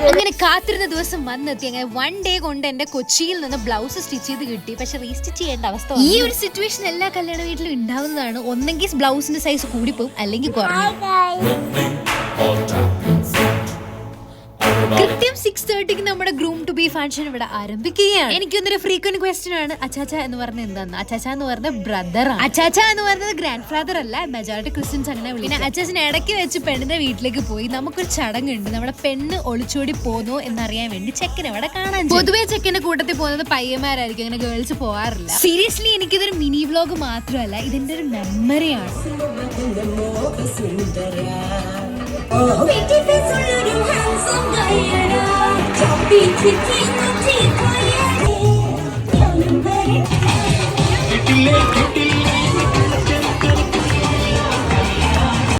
അങ്ങനെ കാത്തിരുന്ന ദിവസം വന്നെത്തി. അങ്ങനെ 1 ഡേ കൊണ്ട് എന്റെ കൊച്ചിയിൽ നിന്ന് ബ്ലൗസ് സ്റ്റിച്ച് ചെയ്ത് കിട്ടി. പക്ഷെ റീസ്റ്റിച്ച് ചെയ്യേണ്ട അവസ്ഥ. ഈ ഒരു സിറ്റുവേഷൻ എല്ലാ കല്യാണ വീട്ടിലും ഉണ്ടാവുന്നതാണ്. ഒന്നെങ്കിൽ ബ്ലൗസിന്റെ സൈസ് കൂടിപ്പോവും, അല്ലെങ്കിൽ കുറഞ്ഞു. കൃത്യം 6:30 നമ്മുടെ ഗ്രൂം ടു ബി ഫംഗ്ഷൻ ഇവിടെ ആരംഭിക്കുകയാണ്. എനിക്കൊന്നൊരു ഫ്രീക്വന്റ് ക്വസ്റ്റ്യൻ ആണ്, അച്ചാച്ച എന്ന് പറഞ്ഞത് എന്താന്ന്? അച്ചാച്ച എന്ന് പറഞ്ഞ ബ്രദർ ആണ്. അച്ചാച്ച എന്ന് പറയുന്നത് ഗ്രാൻഡ് ഫാദർ അല്ല, മെജോറിറ്റി ക്രിസ്ത്യൻസ് അങ്ങനെ വിളിക്കും. പിന്നെ അച്ചാച്ചൻ ഇടയ്ക്ക് വെച്ച് പെണ്ണിന്റെ വീട്ടിലേക്ക് പോയി. നമുക്കൊരു ചടങ്ങുണ്ട്, നമ്മുടെ പെണ്ണ് ഒളിച്ചോടി പോന്നോ എന്നറിയാൻ വേണ്ടി ചെക്കനെ അവിടെ കാണാൻ. പൊതുവെ ചെക്കന്റെ കൂട്ടത്തിൽ പോകുന്നത് പയ്യന്മാരായിരിക്കും, അങ്ങനെ ഗേൾസ് പോകാറില്ല. സീരിയസ്ലി എനിക്കിതൊരു മിനി വ്ലോഗ് മാത്രമല്ല, ഇതിന്റെ ഒരു മെമ്മറിയാണ്. Oh,